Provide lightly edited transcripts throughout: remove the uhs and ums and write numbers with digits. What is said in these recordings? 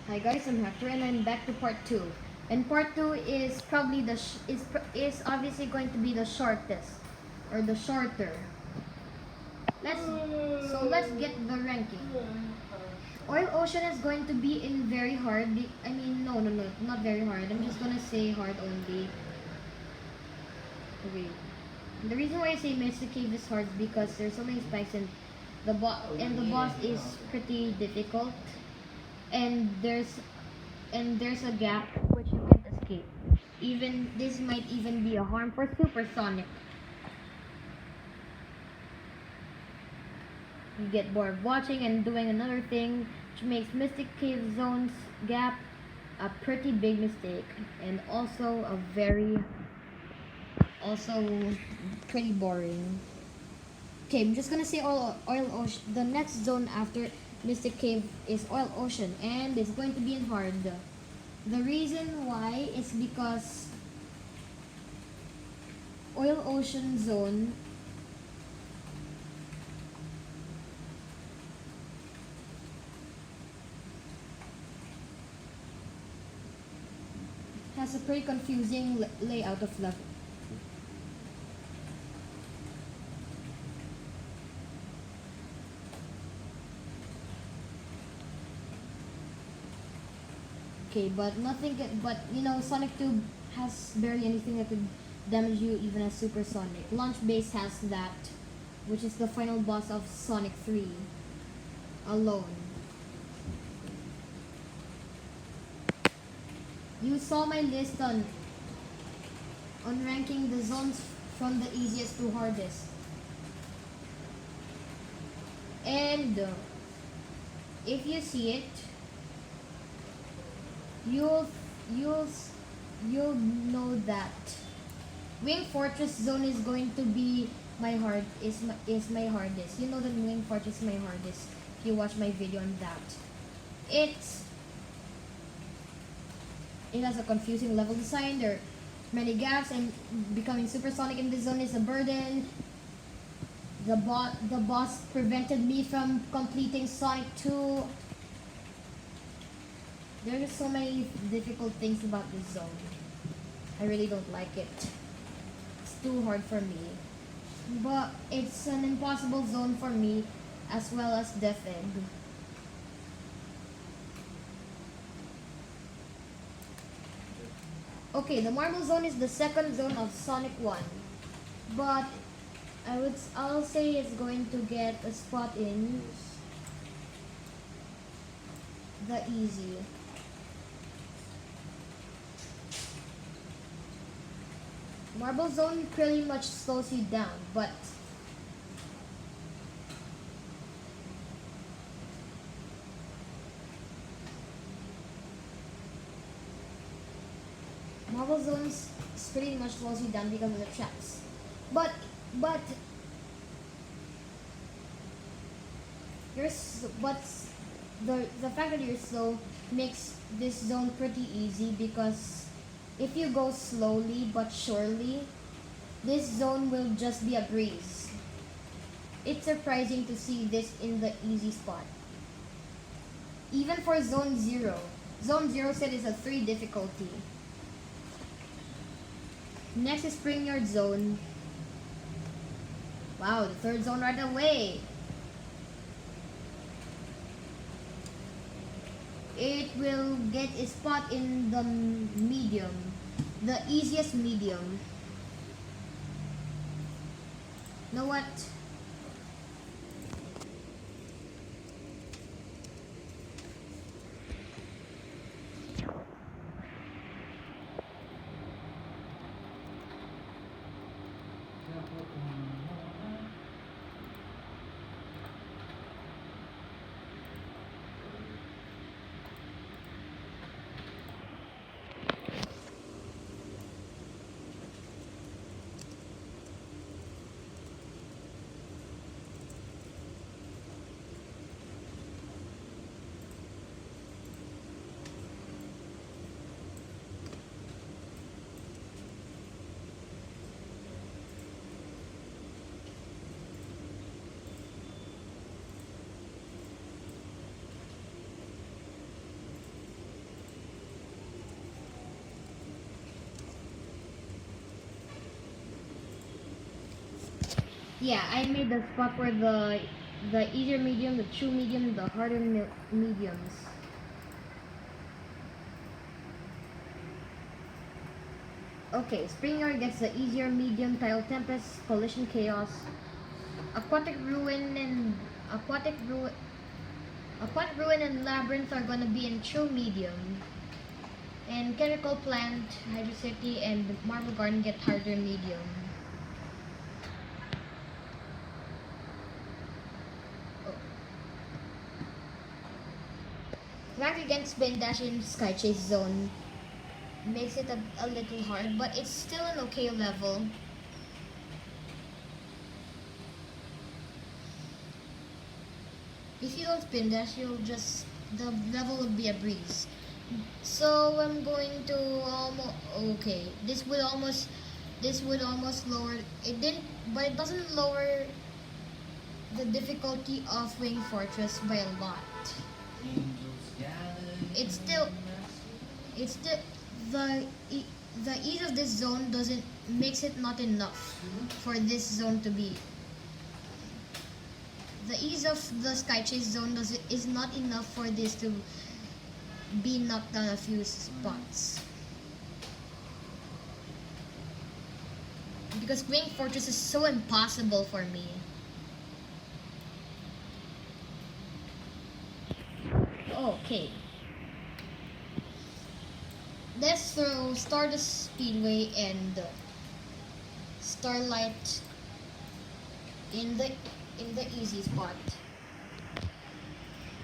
Hi guys, I'm Hector and I'm back to part 2. And part 2 is probably is obviously going to be the shortest or the shorter. Let's get the ranking. Oil Ocean is going to be in very hard. No, not very hard. I'm just gonna say hard only. Okay. The reason why I say Mystic Cave is hard is because there's so many spikes and the boss is pretty difficult. And there's a gap which you can't escape. Even this might even be a harm for Supersonic. You get bored watching and doing another thing, which makes Mystic Cave Zone's gap a pretty big mistake and also pretty boring. Okay, I'm just gonna say Oil Ocean. The next zone after Mystic Cave is Oil Ocean, and it's going to be in hard. The reason why is because Oil Ocean Zone has a pretty confusing layout of level. Okay, but Sonic Tube has barely anything that could damage you even as Supersonic. Launch Base has that, which is the final boss of Sonic 3 alone. You saw my list on ranking the zones from the easiest to hardest. And if you see it, you'll you'll you'll know that Wing Fortress Zone is going to be is my hardest. You know that Wing Fortress is my hardest if you watch my video on that. It's it has a confusing level design. There are many gaps, and becoming supersonic in this zone is a burden. The boss prevented me from completing Sonic 2. There are so many difficult things about this zone. I really don't like it. It's too hard for me. But it's an impossible zone for me as well as Death Egg. Okay, the Marble Zone is the second zone of Sonic 1. But I'll say it's going to get a spot in the easy. Marble Zone pretty much slows you down, but Marble Zones pretty much slows you down because of the traps. But but the fact that you're slow makes this zone pretty easy because if you go slowly but surely, this zone will just be a breeze. It's surprising to see this in the easy spot. Even for Zone 0. Zone 0 said is a 3 difficulty. Next is Spring Yard Zone. Wow, the third zone right away. It will get a spot in the medium. The easiest medium. You know what? Yeah, I made the spot for the easier medium, the true medium, the harder mediums. Okay, Spring Yard gets the easier medium, Tile Tempest, Collision Chaos, Aquatic Ruin and Aquatic Ruin and Labyrinth are gonna be in true medium. And Chemical Plant, Hydro City, and Marble Garden get harder medium. Rack against Spin Dash in Sky Chase Zone makes it a little hard, but it's still an okay level. If you don't Spin Dash, the level will be a breeze. So I'm going to okay. This would almost lower it didn't, but it doesn't lower the difficulty of Wing Fortress by a lot. It's still the the ease of this zone makes it not enough for this zone to be. The ease of the Sky Chase zone is not enough for this to be knocked down a few spots. Because Wing Fortress is so impossible for me. Okay. Let's throw Stardust Speedway and Starlight in the easy spot.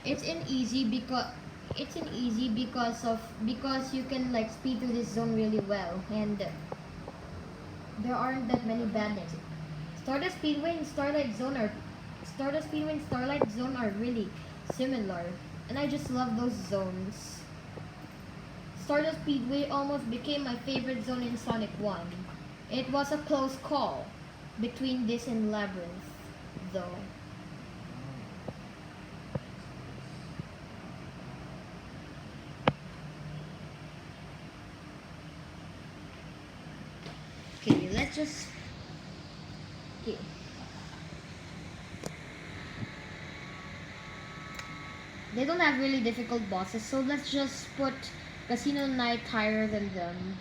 It's an easy because you can like speed through this zone really well, and there aren't that many bad names. Stardust Speedway and Starlight Zone are really similar, and I just love those zones. Stardust Speedway almost became my favorite zone in Sonic 1. It was a close call between this and Labyrinth, though. Okay, let's just... Okay. They don't have really difficult bosses, so let's just put Casino Night higher than them.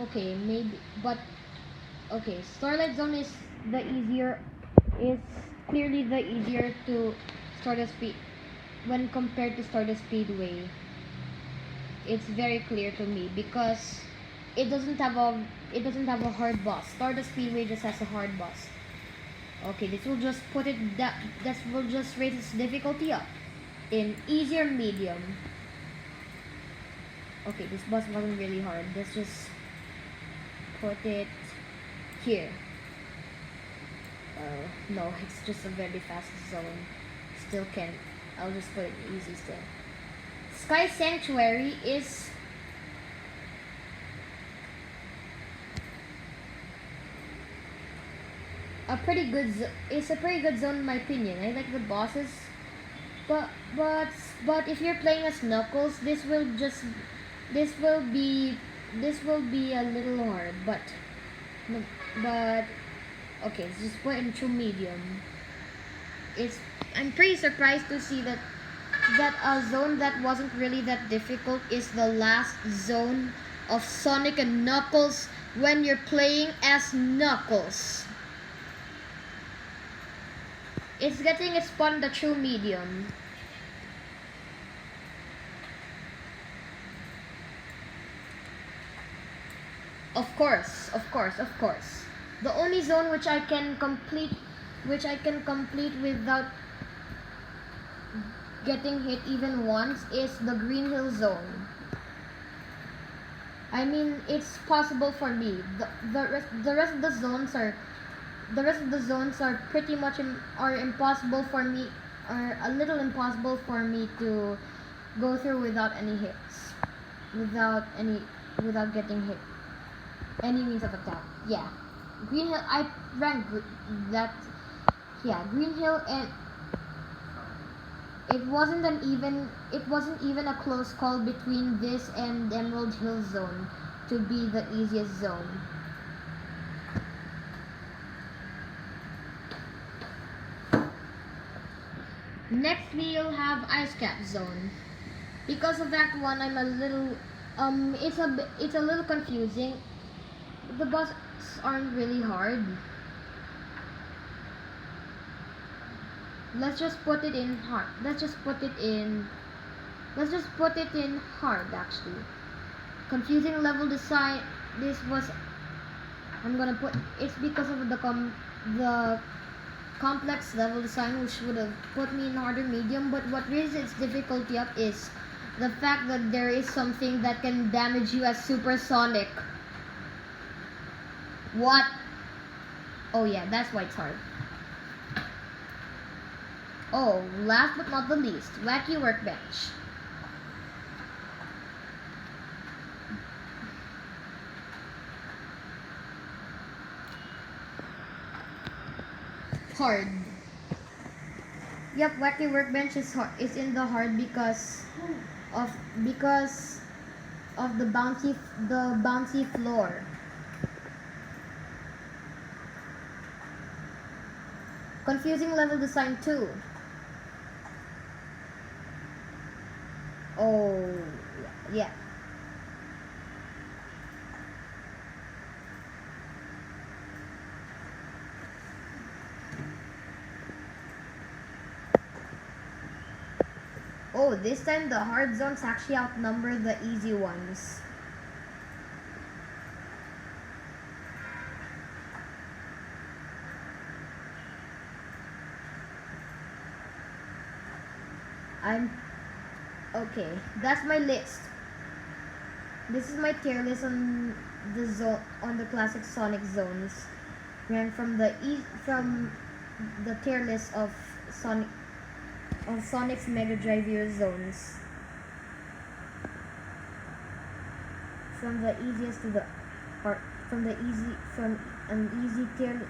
Okay, maybe, but okay, Starlight Zone is clearly the easier to Stardust Speed when compared to Stardust Speedway. It's very clear to me because it doesn't have a hard boss. Stardust Speedway just has a hard boss. Okay, this will just will just raise its difficulty up in easier medium. Okay, this boss wasn't really hard. Let's just put it here. No, it's just a very fast zone. Still can't. I'll just put it easy still. Sky Sanctuary is a pretty good zone in my opinion. I like the bosses, but if you're playing as Knuckles, this will be a little hard. But okay, let's just put in true medium. I'm pretty surprised to see that a zone that wasn't really that difficult is the last zone of Sonic and Knuckles when you're playing as Knuckles. It's getting its spot in the true medium. Of course. The only zone which I can complete without getting hit even once is the Green Hill Zone. I mean, it's possible for me. The rest of the zones are pretty much impossible for me, are a little impossible for me to go through without any hits, without getting hit, any means of attack. Yeah, Green Hill. I ranked that. Yeah, Green Hill, and it wasn't even a close call between this and Emerald Hill Zone to be the easiest zone. Next we'll have Ice Cap Zone. Because of that one, I'm a little it's a little confusing. The bosses aren't really hard. Let's just put it in hard. Let's just put it in hard actually. Confusing level design. This was I'm gonna put it's because of the complex level design, which would have put me in harder medium, but what raises its difficulty up is the fact that there is something that can damage you as supersonic. What? Oh yeah, that's why it's hard. Oh, last but not the least, Wacky Workbench. Hard. Yep, Wacky Workbench is hard. It's in the hard of because of the bouncy floor. Confusing level design too. Oh, yeah. Oh, this time the hard zones actually outnumber the easy ones. Okay, that's my list. This is my tier list on the classic Sonic zones. Ranked from the tier list of Sonic's Mega Drive Year zones. From the easiest to the hard, from an easy tier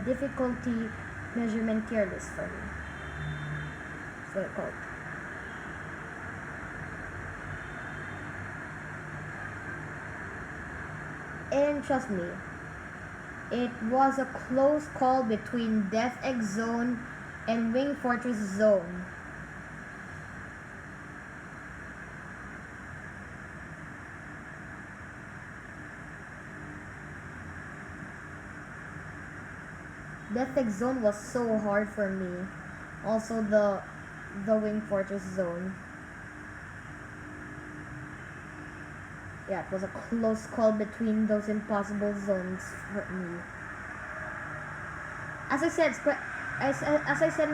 difficulty measurement tier list for me. That's what it's called. And trust me, it was a close call between Death Egg Zone and Wing Fortress Zone. Death Egg Zone was so hard for me. Also the Wing Fortress Zone. Yeah, it was a close call between those impossible zones for me. As I said, as I said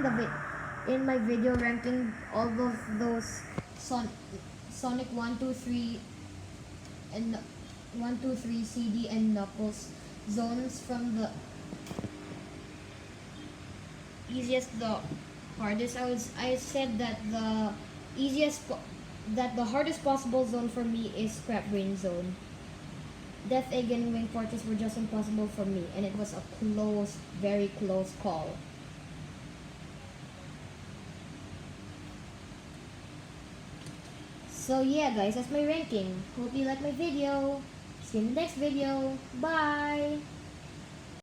in my video ranking all of those Sonic 1, 2, 3 and 1, 2, 3 CD and Knuckles zones from the easiest to the hardest. I said that the hardest possible zone for me is Scrap Brain Zone. Death Egg and Wing Fortress were just impossible for me, and it was a close, very close call. So yeah guys, that's my ranking. Hope you like my video. See you in the next video. Bye!